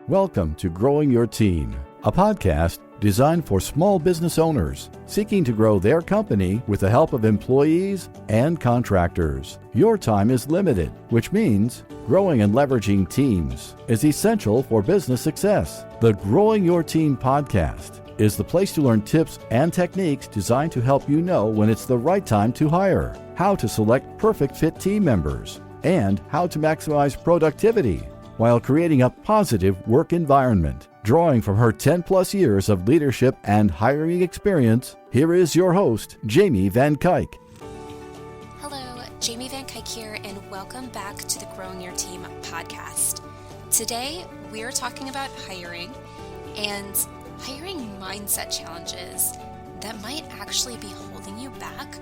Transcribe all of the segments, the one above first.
Welcome to Growing Your Team, a podcast designed for small business owners seeking to grow their company with the help of employees and contractors. Your time is limited, which means growing and leveraging teams is essential for business success. The Growing Your Team podcast is the place to learn tips and techniques designed to help you know when it's the right time to hire, how to select perfect fit team members, and how to maximize productivity while creating a positive work environment. Drawing from her 10-plus years of leadership and hiring experience, here is your host, Jamie Van Kuyk. Hello, Jamie Van Kuyk here, and welcome back to the Growing Your Team podcast. Today, we are talking about hiring and hiring mindset challenges that might actually be holding you back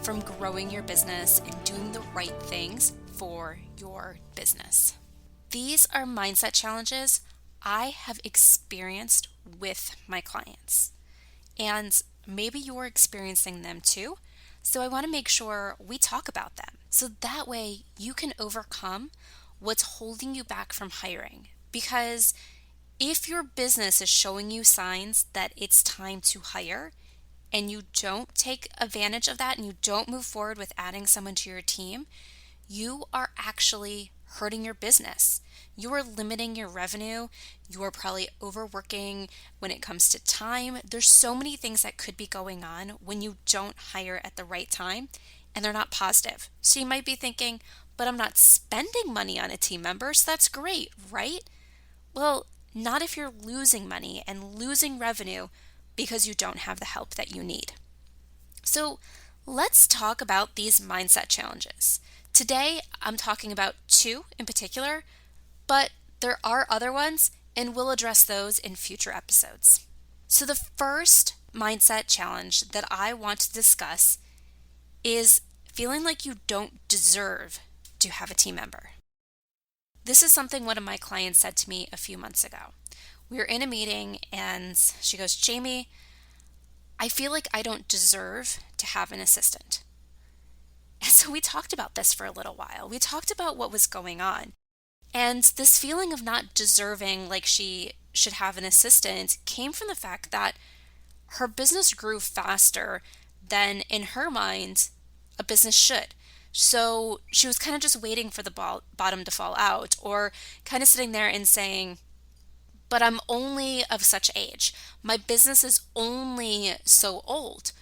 from growing your business and doing the right things for your business. These are mindset challenges I have experienced with my clients, and maybe you're experiencing them too. So I want to make sure we talk about them so that way you can overcome what's holding you back from hiring. Because if your business is showing you signs that it's time to hire and you don't take advantage of that and you don't move forward with adding someone to your team, you are actually hurting your business. You are limiting your revenue. You are probably overworking when it comes to time. There's so many things that could be going on when you don't hire at the right time and they're not positive. So you might be thinking, but I'm not spending money on a team member, so that's great, right? Well, not if you're losing money and losing revenue because you don't have the help that you need. So let's talk about these mindset challenges. Today, I'm talking about two in particular, but there are other ones, and we'll address those in future episodes. So the first mindset challenge that I want to discuss is feeling like you don't deserve to have a team member. This is something one of my clients said to me a few months ago. We were in a meeting and she goes, Jamie, I feel like I don't deserve to have an assistant. And so we talked about this for a little while. We talked about what was going on. And this feeling of not deserving like she should have an assistant came from the fact that her business grew faster than in her mind a business should. So she was kind of just waiting for the bottom to fall out, or kind of sitting there and saying, but I'm only of such age. My business is only so old.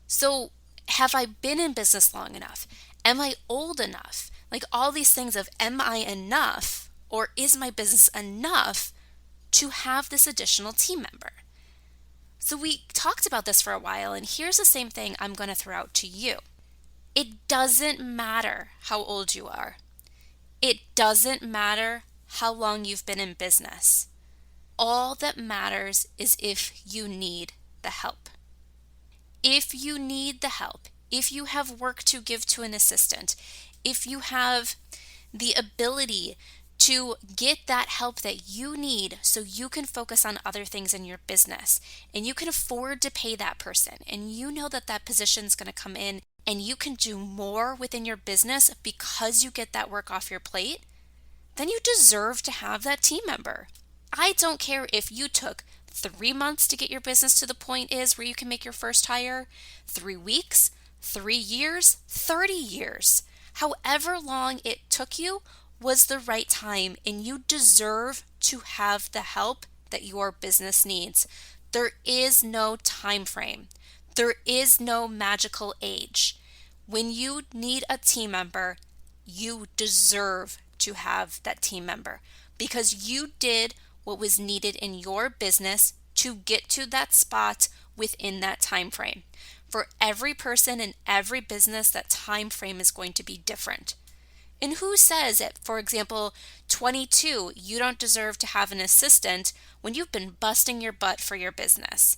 So have I been in business long enough? Am I old enough? Like all these things of, am I enough, or is my business enough to have this additional team member? So we talked about this for a while, and here's the same thing I'm going to throw out to you. It doesn't matter how old you are. It doesn't matter how long you've been in business. All that matters is if you need the help. If you need the help, if you have work to give to an assistant, if you have the ability to get that help that you need so you can focus on other things in your business and you can afford to pay that person and you know that that position is going to come in and you can do more within your business because you get that work off your plate, then you deserve to have that team member. I don't care if you took 3 months to get your business to the point is where you can make your first hire, 3 weeks, 3 years, 30 years. However long it took you was the right time, and you deserve to have the help that your business needs. There is no time frame. There is no magical age. When you need a team member, you deserve to have that team member because you did what was needed in your business to get to that spot within that time frame. For every person in every business, that time frame is going to be different. And who says at, for example, 22, you don't deserve to have an assistant when you've been busting your butt for your business?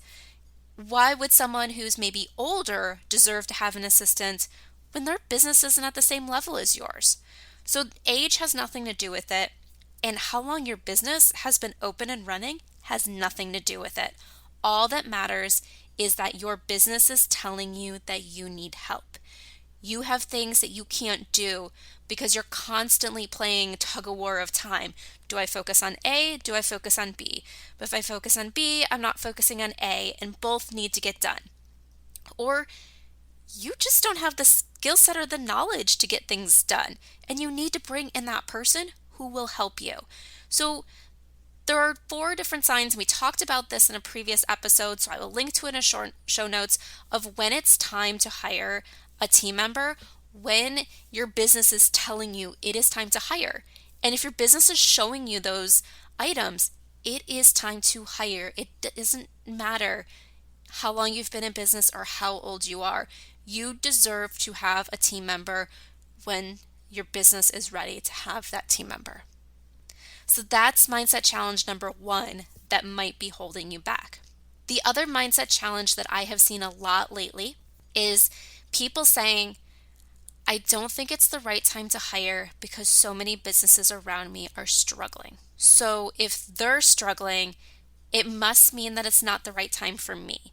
Why would someone who's maybe older deserve to have an assistant when their business isn't at the same level as yours? So age has nothing to do with it, and how long your business has been open and running has nothing to do with it. All that matters is that your business is telling you that you need help. You have things that you can't do because you're constantly playing tug of war of time. Do I focus on A? Do I focus on B? But if I focus on B, I'm not focusing on A, and both need to get done. Or you just don't have the skill set or the knowledge to get things done, and you need to bring in that person who will help you. So there are 4 different signs. We talked about this in a previous episode, so I will link to it in a short show notes of when it's time to hire a team member, when your business is telling you it is time to hire. And if your business is showing you those items, it is time to hire. It doesn't matter how long you've been in business or how old you are. You deserve to have a team member when your business is ready to have that team member. So that's mindset challenge number 1 that might be holding you back. The other mindset challenge that I have seen a lot lately is people saying, I don't think it's the right time to hire because so many businesses around me are struggling. So if they're struggling, it must mean that it's not the right time for me,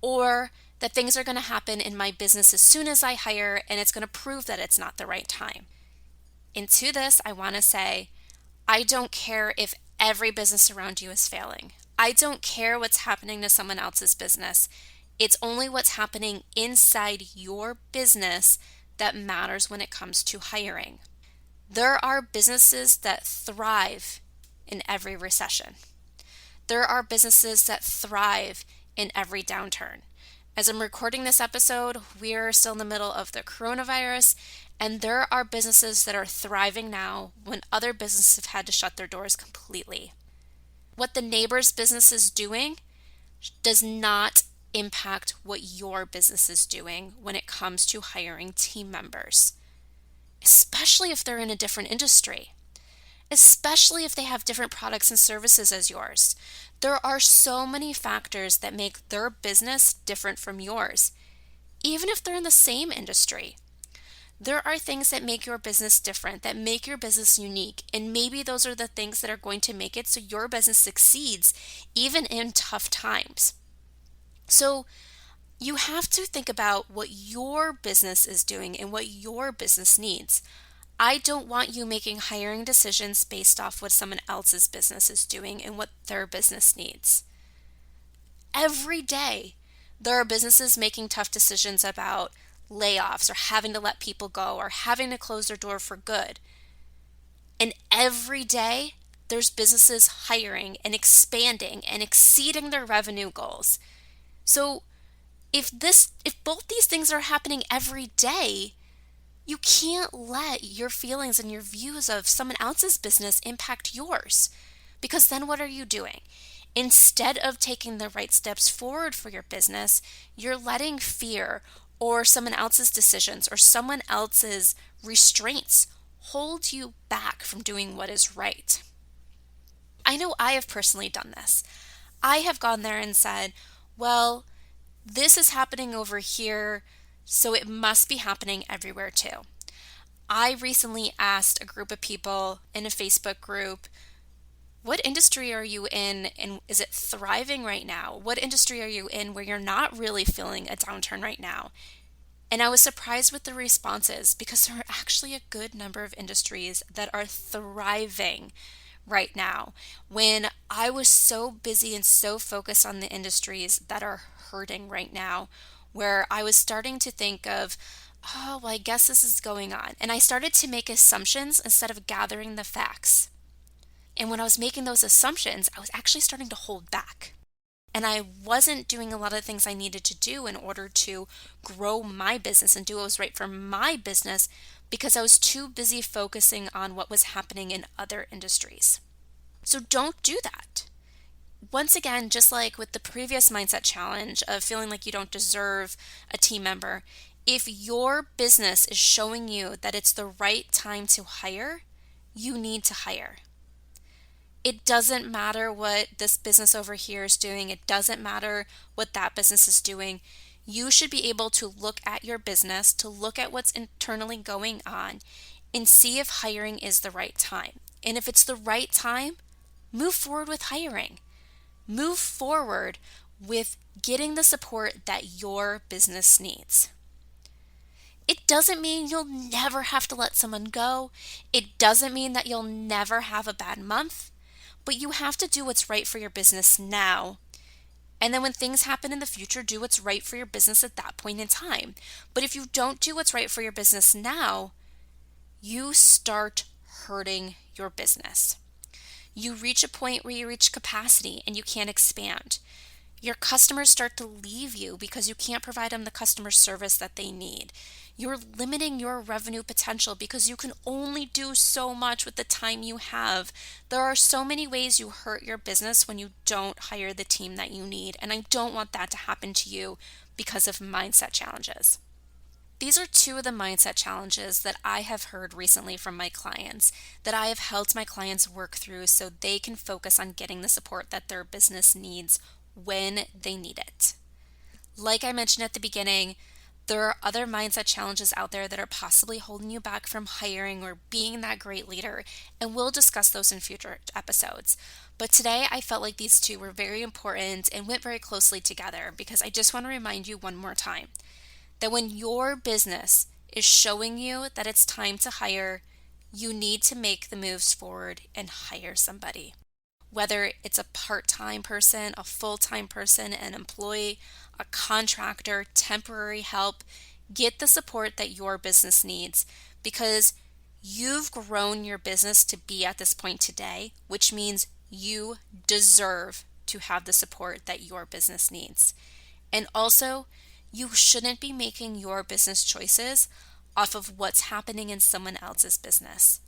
or that things are going to happen in my business as soon as I hire, and it's going to prove that it's not the right time. And to this, I want to say, I don't care if every business around you is failing. I don't care what's happening to someone else's business. It's only what's happening inside your business that matters when it comes to hiring. There are businesses that thrive in every recession. There are businesses that thrive in every downturn. As I'm recording this episode, we're still in the middle of the coronavirus, and there are businesses that are thriving now when other businesses have had to shut their doors completely. What the neighbor's business is doing does not impact what your business is doing when it comes to hiring team members, especially if they're in a different industry, especially if they have different products and services as yours. There are so many factors that make their business different from yours, even if they're in the same industry. There are things that make your business different, that make your business unique, and maybe those are the things that are going to make it so your business succeeds even in tough times. So you have to think about what your business is doing and what your business needs. I don't want you making hiring decisions based off what someone else's business is doing and what their business needs. Every day, there are businesses making tough decisions about layoffs or having to let people go or having to close their door for good. And every day, there's businesses hiring and expanding and exceeding their revenue goals. So if both these things are happening every day, you can't let your feelings and your views of someone else's business impact yours. Because then what are you doing? Instead of taking the right steps forward for your business, you're letting fear or someone else's decisions or someone else's restraints hold you back from doing what is right. I know I have personally done this. I have gone there and said, well, this is happening over here, so it must be happening everywhere too. I recently asked a group of people in a Facebook group, what industry are you in and is it thriving right now? What industry are you in where you're not really feeling a downturn right now? And I was surprised with the responses because there are actually a good number of industries that are thriving right now when I was so busy and so focused on the industries that are hurting right now, where I was starting to think of, oh, well, I guess this is going on. And I started to make assumptions instead of gathering the facts. And when I was making those assumptions, I was actually starting to hold back. And I wasn't doing a lot of the things I needed to do in order to grow my business and do what was right for my business because I was too busy focusing on what was happening in other industries. So don't do that. Once again, just like with the previous mindset challenge of feeling like you don't deserve a team member, if your business is showing you that it's the right time to hire, you need to hire. It doesn't matter what this business over here is doing. It doesn't matter what that business is doing. You should be able to look at your business, to look at what's internally going on, and see if hiring is the right time. And if it's the right time, move forward with hiring. Move forward with getting the support that your business needs. It doesn't mean you'll never have to let someone go. It doesn't mean that you'll never have a bad month, but you have to do what's right for your business now. And then when things happen in the future, do what's right for your business at that point in time. But if you don't do what's right for your business now, you start hurting your business. You reach a point where you reach capacity and you can't expand. Your customers start to leave you because you can't provide them the customer service that they need. You're limiting your revenue potential because you can only do so much with the time you have. There are so many ways you hurt your business when you don't hire the team that you need, and I don't want that to happen to you because of mindset challenges. These are two of the mindset challenges that I have heard recently from my clients, that I have helped my clients work through so they can focus on getting the support that their business needs when they need it. Like I mentioned at the beginning, there are other mindset challenges out there that are possibly holding you back from hiring or being that great leader, and we'll discuss those in future episodes. But today I felt like these two were very important and went very closely together because I just want to remind you one more time that when your business is showing you that it's time to hire, you need to make the moves forward and hire somebody. Whether it's a part-time person, a full-time person, an employee, a contractor, temporary help, get the support that your business needs because you've grown your business to be at this point today, which means you deserve to have the support that your business needs. And also, you shouldn't be making your business choices off of what's happening in someone else's business.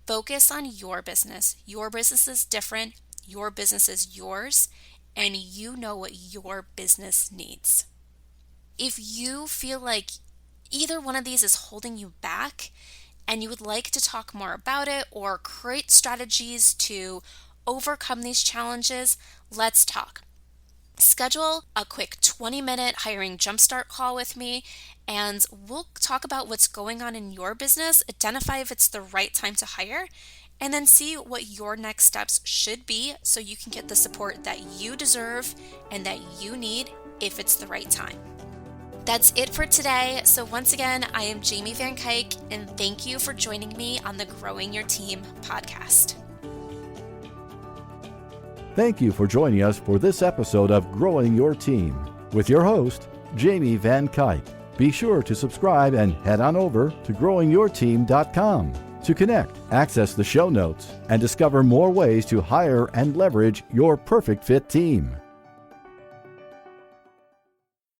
Focus on your business. Your business is different. Your business is yours, and you know what your business needs. If you feel like either one of these is holding you back and you would like to talk more about it or create strategies to overcome these challenges, let's talk. Schedule a quick 20-minute hiring jumpstart call with me, and we'll talk about what's going on in your business, identify if it's the right time to hire, and then see what your next steps should be so you can get the support that you deserve and that you need if it's the right time. That's it for today. So once again, I am Jamie Van Kuyk, and thank you for joining me on the Growing Your Team podcast. Thank you for joining us for this episode of Growing Your Team with your host, Jamie Van Kuyk. Be sure to subscribe and head on over to growingyourteam.com to connect, access the show notes, and discover more ways to hire and leverage your perfect fit team.